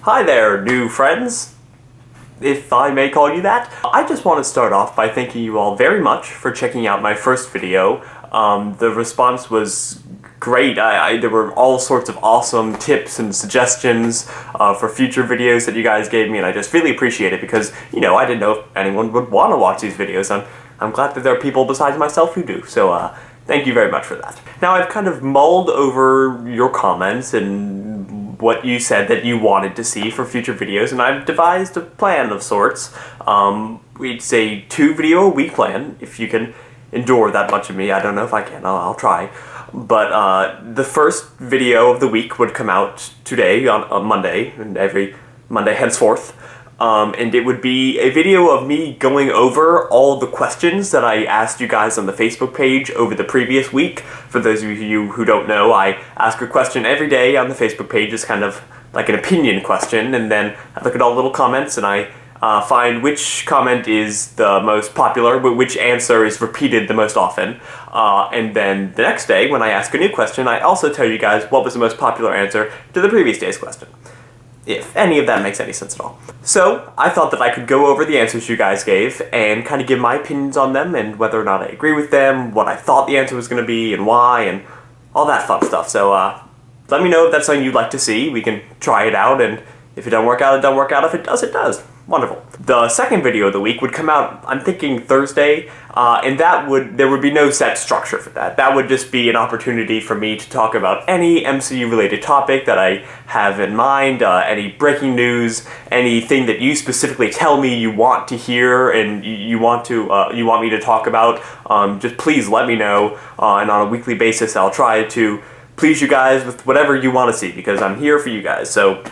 Hi there, new friends, if I may call you that. I just want to start off by thanking you all very much for checking out my first video. The response was great. There were all sorts of awesome tips and suggestions for future videos that you guys gave me, and I just really appreciate it because, you know, I didn't know if anyone would want to watch these videos. I'm glad that there are people besides myself who do, so thank you very much for that. Now, I've kind of mulled over your comments and what you said that you wanted to see for future videos, and I've devised a plan of sorts. We'd say 2-video-a-week plan, if you can endure that much of me. I don't know if I can, I'll try. But the first video of the week would come out today, on Monday, and every Monday henceforth. And it would be a video of me going over all the questions that I asked you guys on the Facebook page over the previous week. For those of you who don't know, I ask a question every day on the Facebook page. It's kind of like an opinion question, and then I look at all the little comments and I find which comment is the most popular, which answer is repeated the most often. And then the next day, when I ask a new question, I also tell you guys what was the most popular answer to the previous day's question. If any of that makes any sense at all. So, I thought that I could go over the answers you guys gave and kind of give my opinions on them and whether or not I agree with them, what I thought the answer was going to be and why, and all that fun stuff. So, let me know if that's something you'd like to see. We can try it out, and if it don't work out, it don't work out. If it does, it does. Wonderful. The second video of the week would come out, I'm thinking Thursday, and there would be no set structure for that. That would just be an opportunity for me to talk about any MCU related topic that I have in mind, any breaking news, anything that you specifically tell me you want to hear and you want me to talk about. Just please let me know, and on a weekly basis I'll try to please you guys with whatever you want to see, because I'm here for you guys. So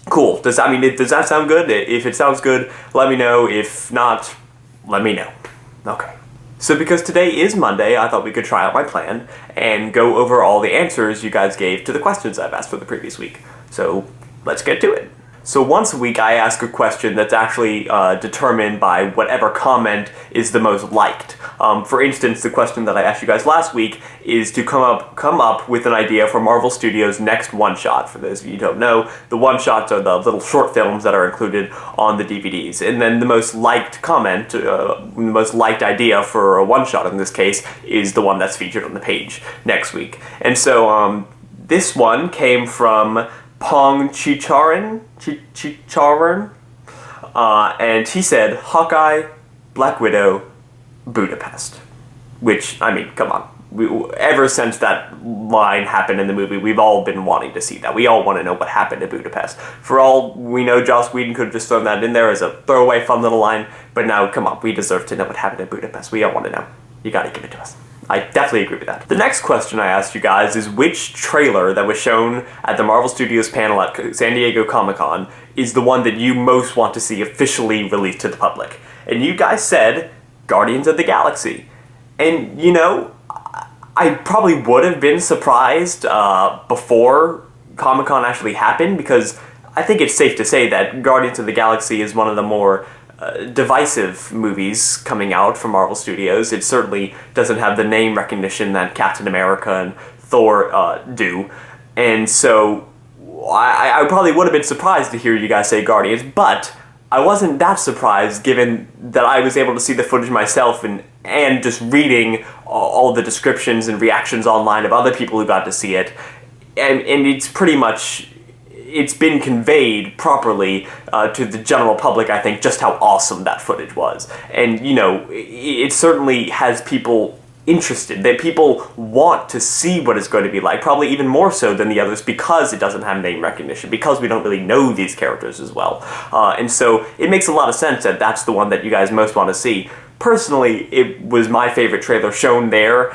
cool. Does that sound good? If it sounds good, let me know. If not, let me know. Okay. So because today is Monday, I thought we could try out my plan and go over all the answers you guys gave to the questions I've asked for the previous week. So let's get to it. So once a week I ask a question that's actually determined by whatever comment is the most liked. For instance, the question that I asked you guys last week is to come up with an idea for Marvel Studios' next one-shot. For those of you who don't know, the one-shots are the little short films that are included on the DVDs. And then the most liked comment, the most liked idea for a one-shot in this case, is the one that's featured on the page next week. And so this one came from Pong Chicharan, and he said, Hawkeye, Black Widow, Budapest. Which, I mean, come on. Ever since that line happened in the movie, we've all been wanting to see that. We all want to know what happened in Budapest. For all we know, Joss Whedon could have just thrown that in there as a throwaway fun little line, but now, come on, we deserve to know what happened in Budapest. We all want to know. You gotta give it to us. I definitely agree with that. The next question I asked you guys is which trailer that was shown at the Marvel Studios panel at San Diego Comic-Con is the one that you most want to see officially released to the public? And you guys said Guardians of the Galaxy. And, you know, I probably would have been surprised before Comic-Con actually happened, because I think it's safe to say that Guardians of the Galaxy is one of the more divisive movies coming out from Marvel Studios. It certainly doesn't have the name recognition that Captain America and Thor do. And so I probably would have been surprised to hear you guys say Guardians, but I wasn't that surprised given that I was able to see the footage myself and just reading all the descriptions and reactions online of other people who got to see it. And it's pretty much, it's been conveyed properly to the general public, I think, just how awesome that footage was. And, you know, it certainly has people interested, that people want to see what it's going to be like, probably even more so than the others, because it doesn't have name recognition, because we don't really know these characters as well. And so it makes a lot of sense that that's the one that you guys most want to see. Personally, it was my favorite trailer shown there,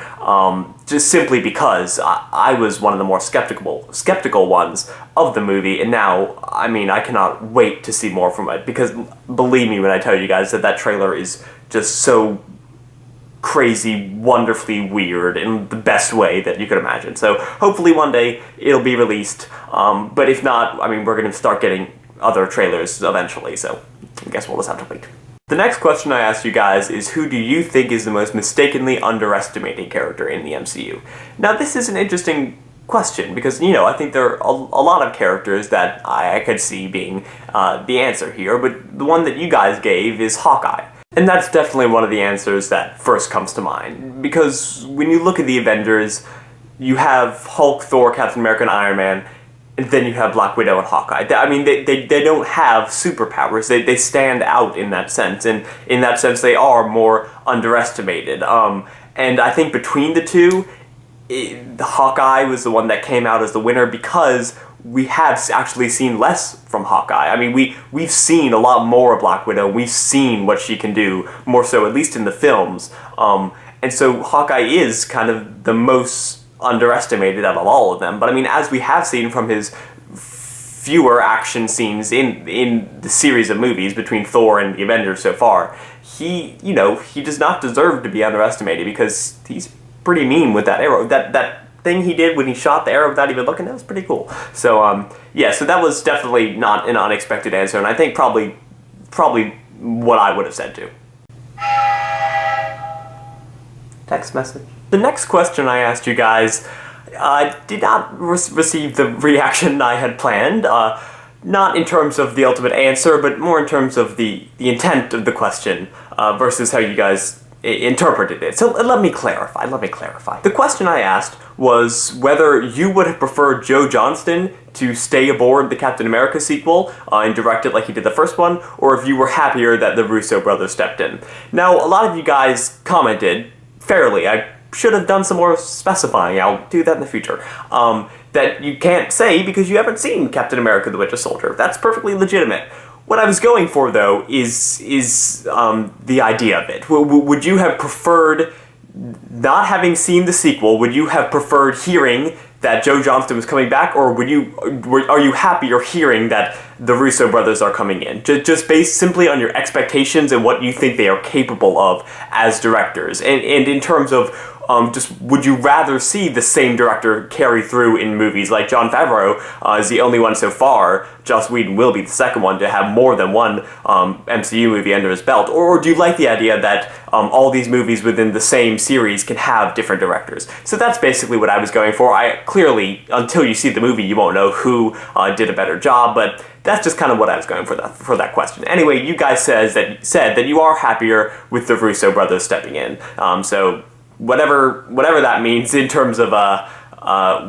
just simply because I was one of the more skeptical ones of the movie, and now, I mean, I cannot wait to see more from it, because believe me when I tell you guys that trailer is just so crazy, wonderfully weird in the best way that you could imagine. So hopefully one day it'll be released, but if not, I mean, we're going to start getting other trailers eventually, so I guess we'll just have to wait. The next question I asked you guys is, who do you think is the most mistakenly underestimated character in the MCU? Now, this is an interesting question, because, you know, I think there are a lot of characters that I could see being the answer here, but the one that you guys gave is Hawkeye. And that's definitely one of the answers that first comes to mind, because when you look at the Avengers, you have Hulk, Thor, Captain America, and Iron Man, and then you have Black Widow and Hawkeye. I mean, they don't have superpowers. They stand out in that sense, and in that sense they are more underestimated. And I think between the two, the Hawkeye was the one that came out as the winner because we have actually seen less from Hawkeye. I mean, we've seen a lot more of Black Widow. We've seen what she can do, more so at least in the films. And so Hawkeye is kind of the most underestimated out of all of them. But I mean, as we have seen from his fewer action scenes in the series of movies between Thor and the Avengers so far, he does not deserve to be underestimated because he's pretty mean with that arrow. That thing he did when he shot the arrow without even looking, that was pretty cool. So yeah, so that was definitely not an unexpected answer, and I think probably what I would have said too. Text message. The next question I asked you guys did not receive the reaction I had planned. Not in terms of the ultimate answer, but more in terms of the intent of the question versus how you guys interpreted it. So let me clarify. The question I asked was whether you would have preferred Joe Johnston to stay aboard the Captain America sequel and direct it like he did the first one, or if you were happier that the Russo brothers stepped in. Now, a lot of you guys commented fairly. I should have done some more specifying. I'll do that in the future. That you can't say because you haven't seen Captain America: The Winter Soldier. That's perfectly legitimate. What I was going for, though, is the idea of it. Would you have preferred not having seen the sequel? Would you have preferred hearing that Joe Johnston was coming back, or are you happier hearing that the Russo brothers are coming in? Just based simply on your expectations and what you think they are capable of as directors, and in terms of just would you rather see the same director carry through in movies like Jon Favreau is the only one so far, Joss Whedon will be the second one to have more than one MCU movie under his belt, or do you like the idea that all these movies within the same series can have different directors? So that's basically what I was going for. Clearly, until you see the movie, you won't know who did a better job, but that's just kind of what I was going for that question. Anyway, you guys said that you are happier with the Russo brothers stepping in. So whatever that means in terms of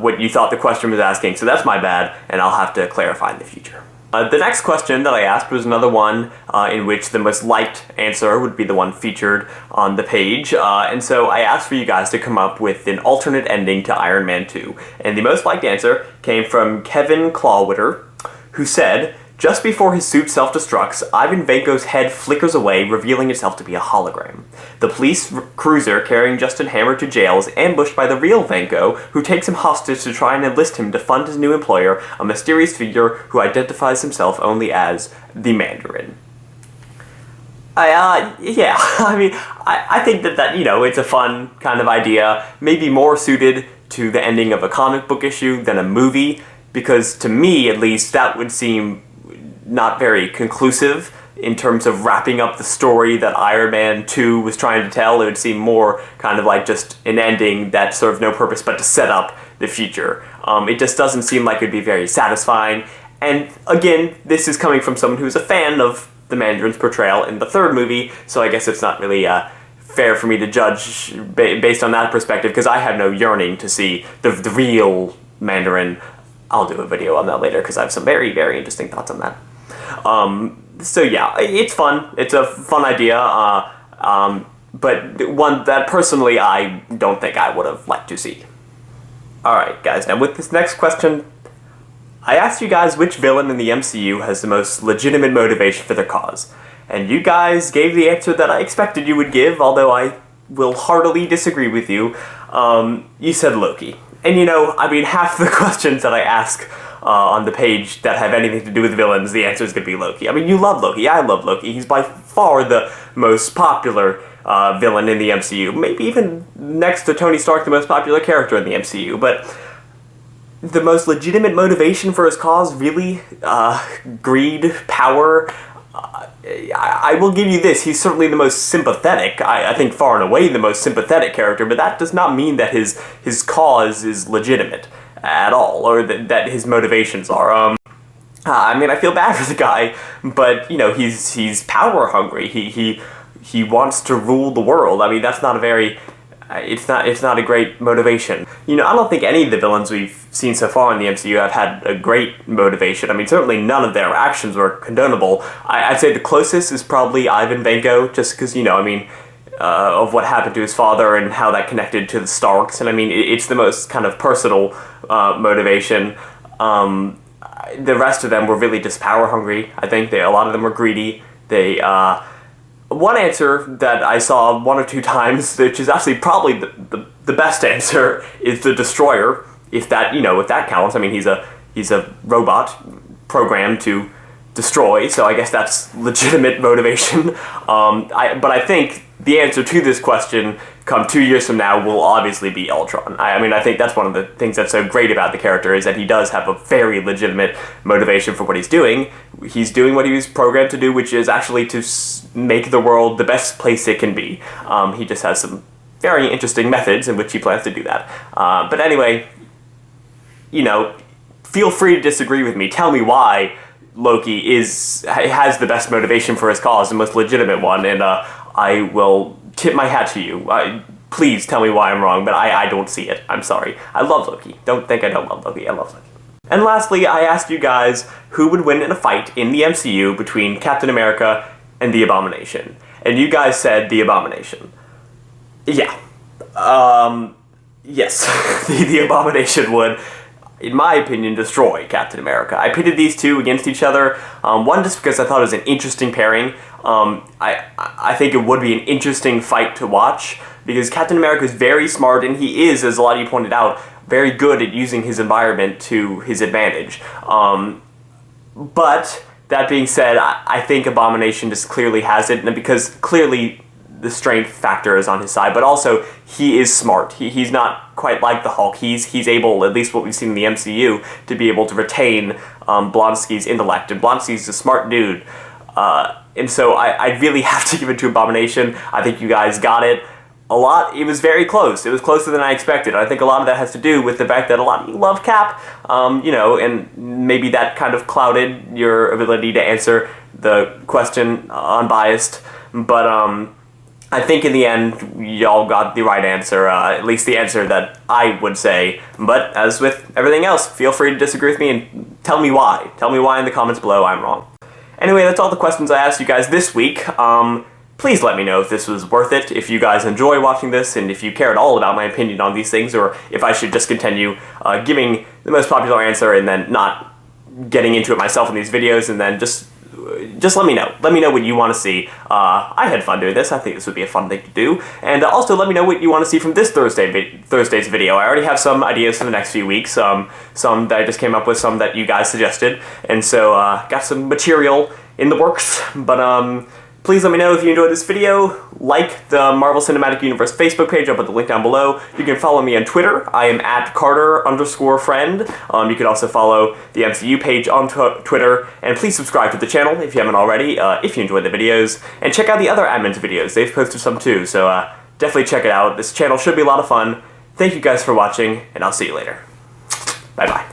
what you thought the question was asking. So that's my bad, and I'll have to clarify in the future. The next question that I asked was another one in which the most liked answer would be the one featured on the page. And so I asked for you guys to come up with an alternate ending to Iron Man 2. And the most liked answer came from Kevin Clawwitter, who said, "Just before his suit self-destructs, Ivan Vanko's head flickers away, revealing itself to be a hologram. The police cruiser carrying Justin Hammer to jail is ambushed by the real Vanko, who takes him hostage to try and enlist him to fund his new employer, a mysterious figure who identifies himself only as the Mandarin." Yeah, I mean, I think that, it's a fun kind of idea, maybe more suited to the ending of a comic book issue than a movie, because to me, at least, that would seem not very conclusive in terms of wrapping up the story that Iron Man 2 was trying to tell. It would seem more kind of like just an ending that served no purpose but to set up the future. It just doesn't seem like it would be very satisfying. And again, this is coming from someone who's a fan of the Mandarin's portrayal in the third movie, so I guess it's not really fair for me to judge based on that perspective, because I had no yearning to see the real Mandarin. I'll do a video on that later because I have some very, very interesting thoughts on that. So yeah, it's fun. It's a fun idea, but one that personally I don't think I would have liked to see. Alright guys, now with this next question, I asked you guys which villain in the MCU has the most legitimate motivation for their cause. And you guys gave the answer that I expected you would give, although I will heartily disagree with you. You said Loki. And half the questions that I ask on the page that have anything to do with villains, the answer is going to be Loki. I mean, you love Loki. I love Loki. He's by far the most popular villain in the MCU. Maybe even next to Tony Stark, the most popular character in the MCU. But the most legitimate motivation for his cause, really? Greed? Power? I will give you this, he's certainly the most sympathetic, I think far and away the most sympathetic character, but that does not mean that his cause is legitimate. at all, or that his motivations are. I mean, I feel bad for the guy, but, you know, he's power hungry. He wants to rule the world. I mean, that's not a very... It's not a great motivation. You know, I don't think any of the villains we've seen so far in the MCU have had a great motivation. I mean, certainly none of their actions were condonable. I'd say the closest is probably Ivan Vanko, just because, you know, I mean, of what happened to his father and how that connected to the Starks. And I mean, it's the most kind of personal motivation. The rest of them were really just power hungry. I think a lot of them were greedy. One answer that I saw one or two times, which is actually probably the best answer, is the Destroyer. If that, you know, if that counts. I mean, he's a robot programmed to destroy, so I guess that's legitimate motivation. But I think the answer to this question, come 2 years from now, will obviously be Ultron. I mean, I think that's one of the things that's so great about the character, is that he does have a very legitimate motivation for what he's doing. He's doing what he was programmed to do, which is actually to make the world the best place it can be. He just has some very interesting methods in which he plans to do that. But anyway, you know, feel free to disagree with me. Tell me why Loki has the best motivation for his cause, the most legitimate one, and I will tip my hat to you. Please tell me why I'm wrong, but I don't see it. I'm sorry. I love Loki. Don't think I don't love Loki. I love Loki. And lastly, I asked you guys who would win in a fight in the MCU between Captain America and the Abomination. And you guys said the Abomination. Yeah. Yes. the Abomination would, in my opinion, destroy Captain America. I pitted these two against each other. One, just because I thought it was an interesting pairing. I think it would be an interesting fight to watch, because Captain America is very smart, and he is, as a lot of you pointed out, very good at using his environment to his advantage. But that being said, I think Abomination just clearly has it, and because clearly the strength factor is on his side, but also he is smart. He's not quite like the Hulk. He's able, at least what we've seen in the MCU, to be able to retain Blonsky's intellect, and Blonsky's a smart dude. And so I really have to give it to Abomination. I think you guys got it. It was very close. It was closer than I expected. I think a lot of that has to do with the fact that a lot of you love Cap, you know, and maybe that kind of clouded your ability to answer the question unbiased. But I think in the end, y'all got the right answer, at least the answer that I would say. But as with everything else, feel free to disagree with me and tell me why. Tell me why in the comments below I'm wrong. Anyway, that's all the questions I asked you guys this week. Please let me know if this was worth it, if you guys enjoy watching this, and if you care at all about my opinion on these things, or if I should just continue giving the most popular answer and then not getting into it myself in these videos, and then just let me know. Let me know what you want to see. I had fun doing this. I think this would be a fun thing to do. And also let me know what you want to see from this Thursday's video. I already have some ideas for the next few weeks. Some that I just came up with, some that you guys suggested. And so got some material in the works. But please let me know if you enjoyed this video. Like the Marvel Cinematic Universe Facebook page. I'll put the link down below. You can follow me on Twitter. I am @Carter_friend. You can also follow the MCU page on Twitter. And please subscribe to the channel if you haven't already, if you enjoyed the videos. And check out the other admins' videos. They've posted some too, so definitely check it out. This channel should be a lot of fun. Thank you guys for watching, and I'll see you later. Bye-bye.